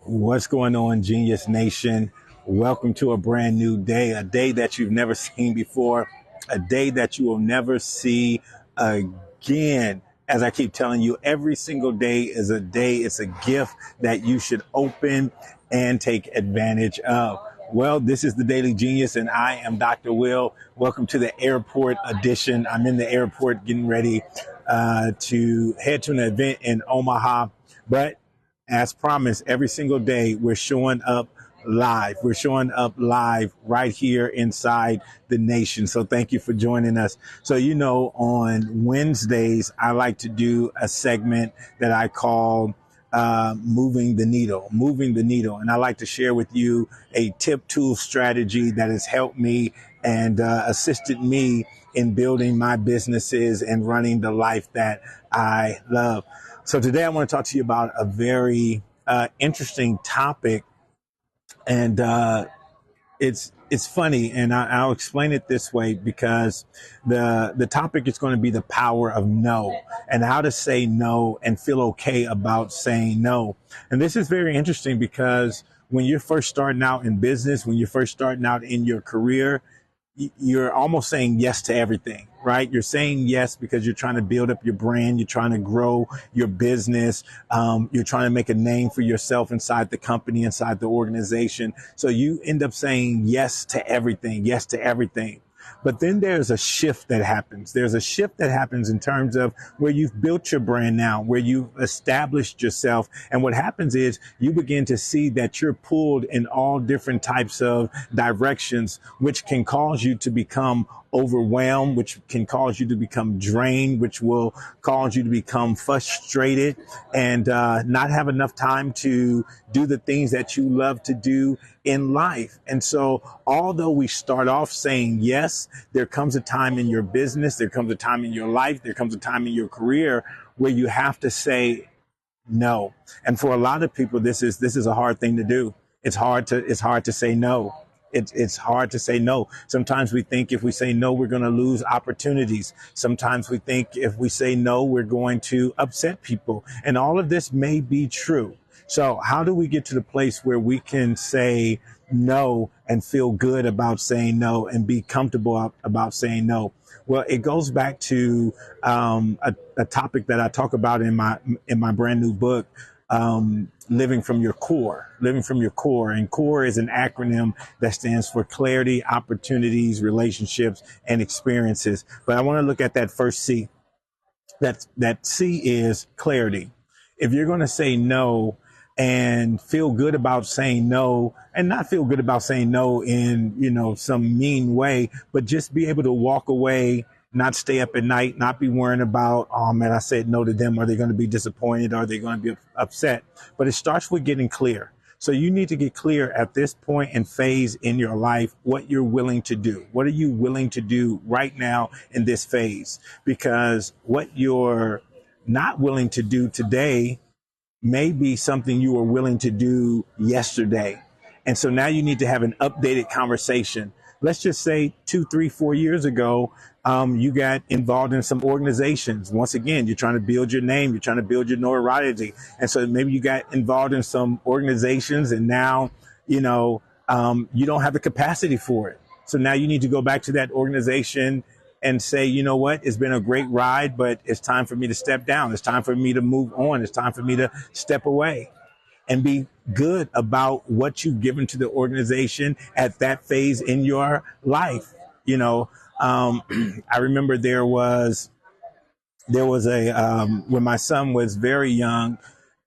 What's going on, Genius Nation? Welcome to a brand new day, a day that you've never seen before, a day that you will never see again. As I keep telling you, every single day is a day. It's a gift that you should open and take advantage of. Well, this is the Daily Genius, and I am Dr. Will. Welcome to the airport edition. I'm in the airport getting ready to head to an event in Omaha, but as promised, every single day we're showing up live. We're showing up live right here inside the nation. So thank you for joining us. So, on Wednesdays, I like to do a segment that I call moving the needle. And I like to share with you a tip, tool, strategy that has helped me and assisted me in building my businesses and running the life that I love. So today I want to talk to you about a very interesting topic, and it's funny, and I'll explain it this way because the topic is going to be the power of no and how to say no and feel okay about saying no. And this is very interesting because when you're first starting out in business, when you're first starting out in your career, you're almost saying yes to everything, right? You're saying yes because you're trying to build up your brand. You're trying to grow your business. You're trying to make a name for yourself inside the company, inside the organization. So you end up saying yes to everything, yes to everything. But then there's a shift that happens. There's a shift that happens in terms of where you've built your brand now, where you've established yourself. And what happens is you begin to see that you're pulled in all different types of directions, which can cause you to become overwhelmed, which can cause you to become drained, which will cause you to become frustrated and not have enough time to do the things that you love to do in life. And so although we start off saying yes, there comes a time in your business, there comes a time in your life, there comes a time in your career where you have to say no. And for a lot of people, this is a hard thing to do. It's hard to say no. It's hard to say no. Sometimes we think if we say no, we're going to lose opportunities. Sometimes we think if we say no, we're going to upset people. And all of this may be true. So how do we get to the place where we can say no and feel good about saying no and be comfortable about saying no? Well, it goes back to a topic that I talk about in my brand new book, living from your core. And core is an acronym that stands for clarity, opportunities, relationships, and experiences. But I want to look at that first C. That C is clarity. If you're going to say no and feel good about saying no, and not feel good about saying no in, some mean way, but just be able to walk away, not stay up at night, not be worrying about, oh man, I said no to them. Are they going to be disappointed? Are they going to be upset? But it starts with getting clear. So you need to get clear at this point and phase in your life, what you're willing to do. What are you willing to do right now in this phase? Because what you're not willing to do today may be something you were willing to do yesterday. And so now you need to have an updated conversation. Let's just say 2, 3, 4 years ago, you got involved in some organizations. Once again, you're trying to build your name. You're trying to build your notoriety. And so maybe you got involved in some organizations and now, you don't have the capacity for it. So now you need to go back to that organization and say, you know what, it's been a great ride, but it's time for me to step down. It's time for me to move on. It's time for me to step away and be good about what you've given to the organization at that phase in your life. I remember there was when my son was very young,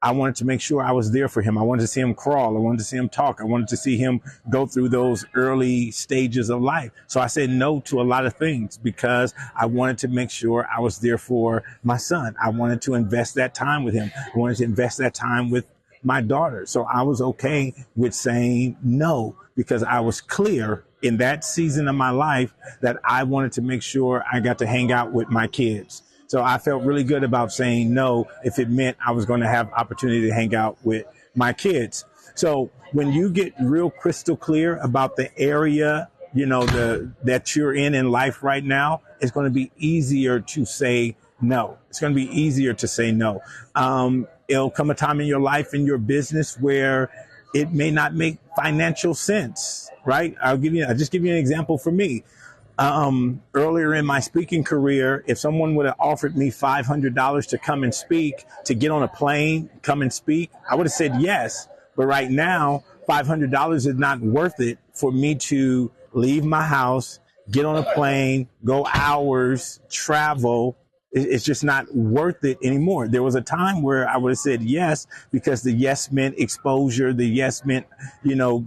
I wanted to make sure I was there for him. I wanted to see him crawl. I wanted to see him talk. I wanted to see him go through those early stages of life. So I said no to a lot of things because I wanted to make sure I was there for my son. I wanted to invest that time with him. I wanted to invest that time with my daughter. So I was okay with saying no because I was clear in that season of my life that I wanted to make sure I got to hang out with my kids. So I felt really good about saying no if it meant I was going to have opportunity to hang out with my kids. So when you get real crystal clear about the area, that you're in life right now, it's going to be easier to say no. It's going to be easier to say no. It'll come a time in your life, in your business, where it may not make financial sense, right? I'll just give you an example for me. Earlier in my speaking career, if someone would have offered me $500 to come and speak, to get on a plane, come and speak, I would have said yes. But right now, $500 is not worth it for me to leave my house, get on a plane, go hours, travel. It's just not worth it anymore. There was a time where I would have said yes, because the yes meant exposure. The yes meant,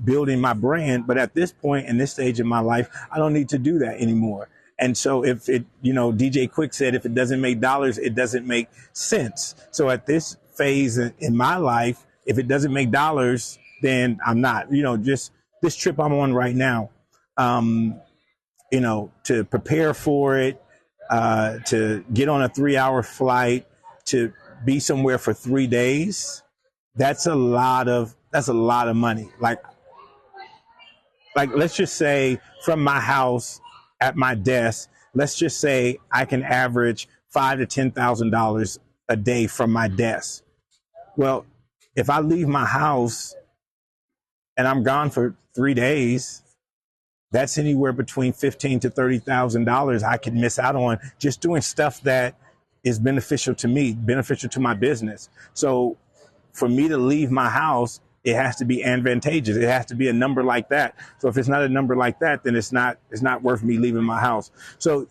building my brand. But at this point, in this stage of my life, I don't need to do that anymore. And so if it, DJ Quick said, if it doesn't make dollars, it doesn't make sense. So at this phase in my life, if it doesn't make dollars, then I'm not, just this trip I'm on right now, to prepare for it, to get on a 3-hour flight, to be somewhere for 3 days. That's a lot of money. Like let's just say from my house at my desk, let's just say I can average $5,000 to $10,000 a day from my desk. Well, if I leave my house and I'm gone for 3 days, that's anywhere between $15,000 to $30,000 I could miss out on just doing stuff that is beneficial to me, beneficial to my business. So for me to leave my house, it has to be advantageous. It has to be a number like that. So if it's not a number like that, then it's not worth me leaving my house. So,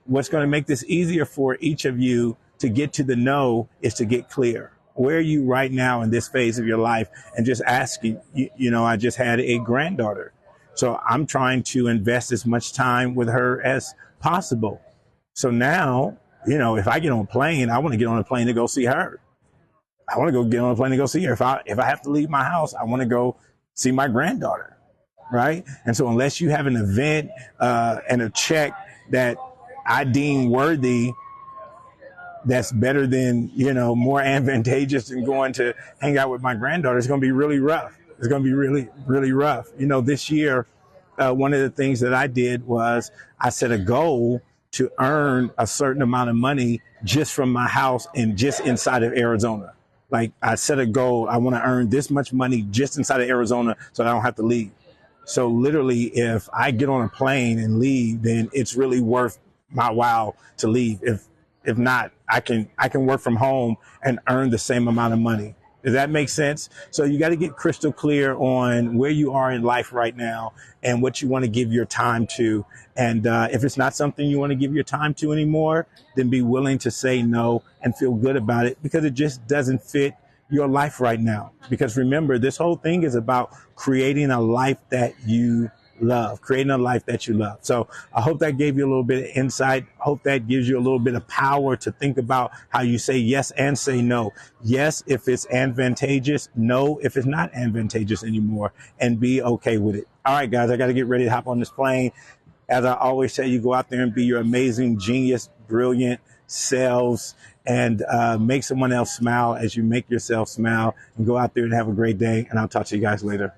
what's going to make this easier for each of you to get to the know is to get clear. Where are you right now in this phase of your life? And just asking, I just had a granddaughter. So I'm trying to invest as much time with her as possible. So now, if I get on a plane, I want to get on a plane to go see her. I want to go get on a plane to go see her. If I have to leave my house, I want to go see my granddaughter, right? And so unless you have an event and a check that I deem worthy, that's better than, more advantageous than going to hang out with my granddaughter, it's going to be really rough. It's going to be really, really rough. This year, one of the things that I did was I set a goal to earn a certain amount of money just from my house and just inside of Arizona. Like I set a goal, I want to earn this much money just inside of Arizona so I don't have to leave. So literally, if I get on a plane and leave, then it's really worth my while to leave. If not, I can work from home and earn the same amount of money. Does that make sense? So you got to get crystal clear on where you are in life right now and what you want to give your time to. And if it's not something you want to give your time to anymore, then be willing to say no and feel good about it, because it just doesn't fit your life right now. Because remember, this whole thing is about creating a life that you love, creating a life that you love. So I hope that gave you a little bit of insight. Hope that gives you a little bit of power to think about how you say yes and say no. Yes, if it's advantageous. No, if it's not advantageous anymore, and be okay with it. All right, guys, I got to get ready to hop on this plane. As I always say, you go out there and be your amazing, genius, brilliant selves, and make someone else smile as you make yourself smile, and go out there and have a great day. And I'll talk to you guys later.